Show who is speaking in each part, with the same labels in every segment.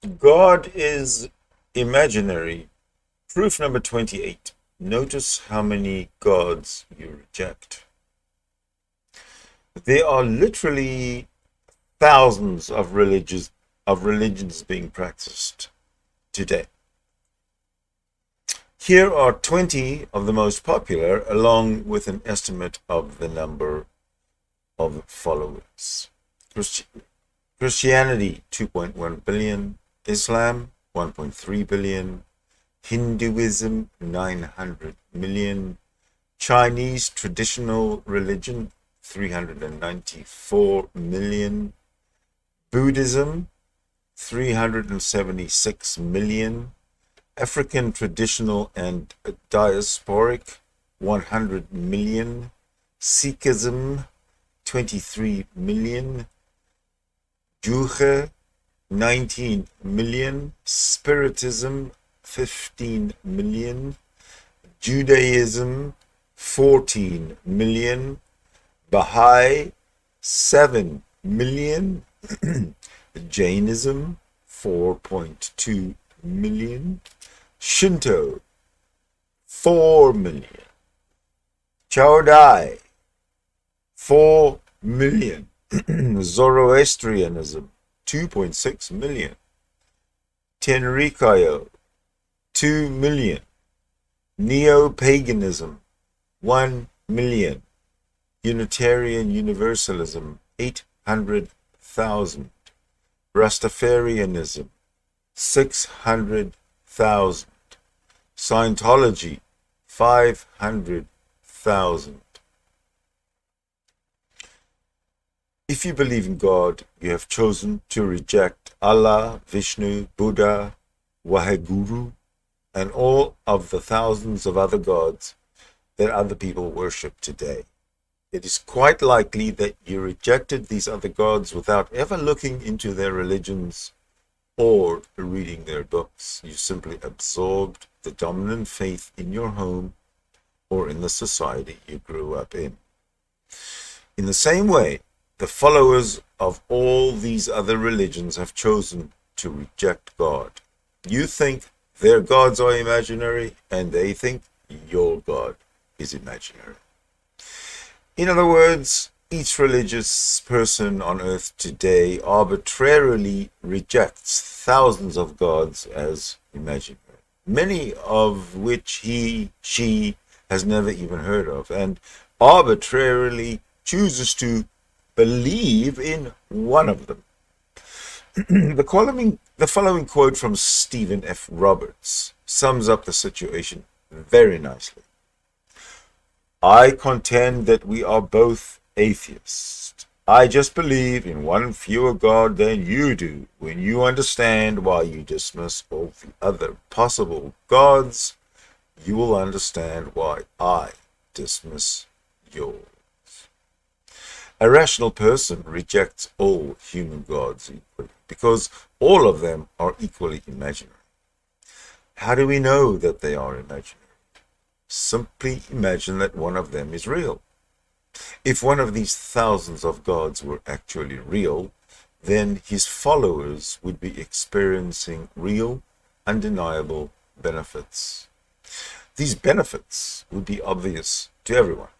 Speaker 1: God is imaginary. Proof number 28. Notice how many gods you reject. There are literally thousands of religions being practiced today. Here are 20 of the most popular, along with an estimate of the number of followers. Christianity, 2.1 billion. Islam, 1.3 billion. Hinduism, 900 million. Chinese traditional religion, 394 million. Buddhism, 376 million. African traditional and diasporic, 100 million. Sikhism, 23 million. Juche, 19 million. Spiritism, 15 million. Judaism, 14 million. Baha'i, 7 million. Jainism, 4.2 million. Shinto, 4 million. Chaudhai, 4 million. Zoroastrianism, 2.6 million. Tenrikyo, 2 million. Neo-paganism, 1 million. Unitarian Universalism, 800,000. Rastafarianism, 600,000. Scientology, 500,000. If you believe in God, you have chosen to reject Allah, Vishnu, Buddha, Waheguru, and all of the thousands of other gods that other people worship today. It is quite likely that you rejected these other gods without ever looking into their religions or reading their books. You simply absorbed the dominant faith in your home or in the society you grew up in. In the same way, the followers of all these other religions have chosen to reject God. You think their gods are imaginary, and they think your God is imaginary. In other words, each religious person on earth today arbitrarily rejects thousands of gods as imaginary, many of which she has never even heard of, and arbitrarily chooses to believe in one of them. The following quote from Stephen F. Roberts sums up the situation very nicely. I contend that we are both atheists. I just believe in one fewer God than you do. When you understand why you dismiss all the other possible gods, you will understand why I dismiss yours. A rational person rejects all human gods equally, because all of them are equally imaginary. How do we know that they are imaginary? Simply imagine that one of them is real. If one of these thousands of gods were actually real, then his followers would be experiencing real, undeniable benefits. These benefits would be obvious to everyone.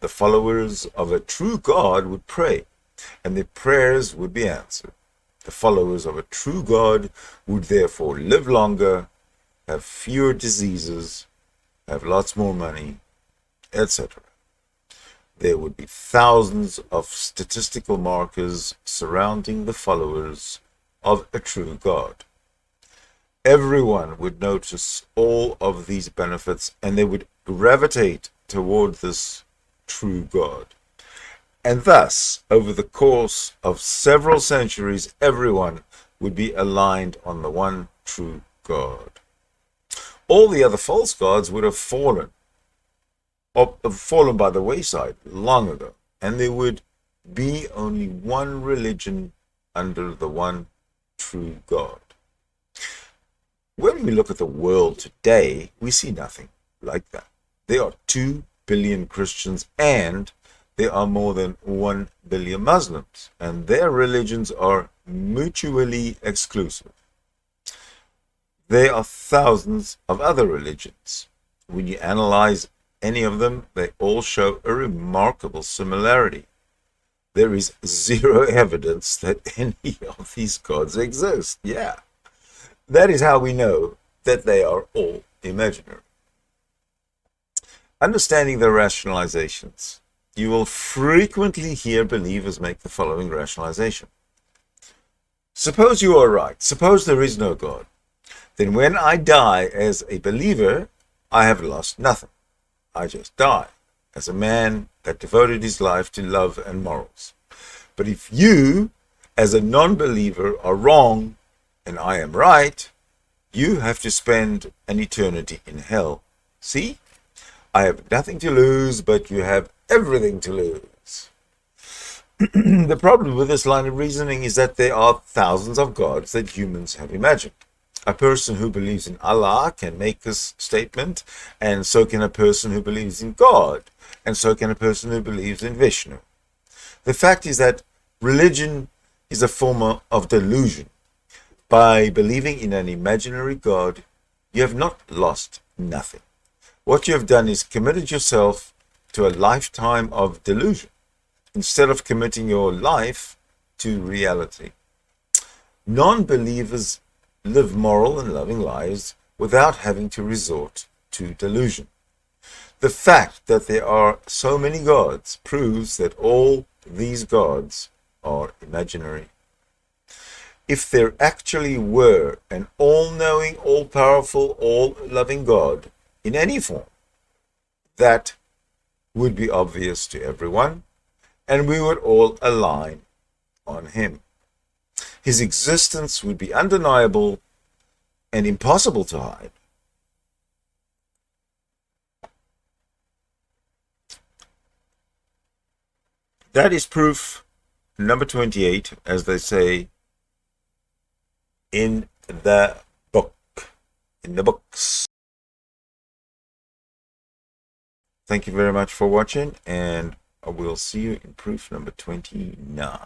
Speaker 1: The followers of a true God would pray, and their prayers would be answered. The followers of a true God would therefore live longer, have fewer diseases, have lots more money, etc. There would be thousands of statistical markers surrounding the followers of a true God. Everyone would notice all of these benefits, and they would gravitate toward this true God. And thus, over the course of several centuries, everyone would be aligned on the one true God. All the other false gods would have fallen by the wayside long ago, and there would be only one religion under the one true God. When we look at the world today, we see nothing like that. There are 2 billion Christians, and there are more than 1 billion Muslims, and their religions are mutually exclusive. There are thousands of other religions. When you analyze any of them, they all show a remarkable similarity. There is zero evidence that any of these gods exist. Yeah, that is how we know that they are all imaginary. Understanding the rationalizations, you will frequently hear believers make the following rationalization. Suppose you are right. Suppose there is no God. Then when I die as a believer, I have lost nothing. I just die as a man that devoted his life to love and morals. But if you, as a non-believer, are wrong and I am right, you have to spend an eternity in hell. See? I have nothing to lose, but you have everything to lose. The problem with this line of reasoning is that there are thousands of gods that humans have imagined. A person who believes in Allah can make this statement, and so can a person who believes in God, and so can a person who believes in Vishnu. The fact is that religion is a form of delusion. By believing in an imaginary God, you have not lost nothing. What you have done is committed yourself to a lifetime of delusion, instead of committing your life to reality. Non-believers live moral and loving lives without having to resort to delusion. The fact that there are so many gods proves that all these gods are imaginary. If there actually were an all-knowing, all-powerful, all-loving God in any form, that would be obvious to everyone, and we would all align on him. His existence would be undeniable and impossible to hide. That is proof number 28, as they say in the book, in the books. Thank you very much for watching, and I will see you in proof number 29.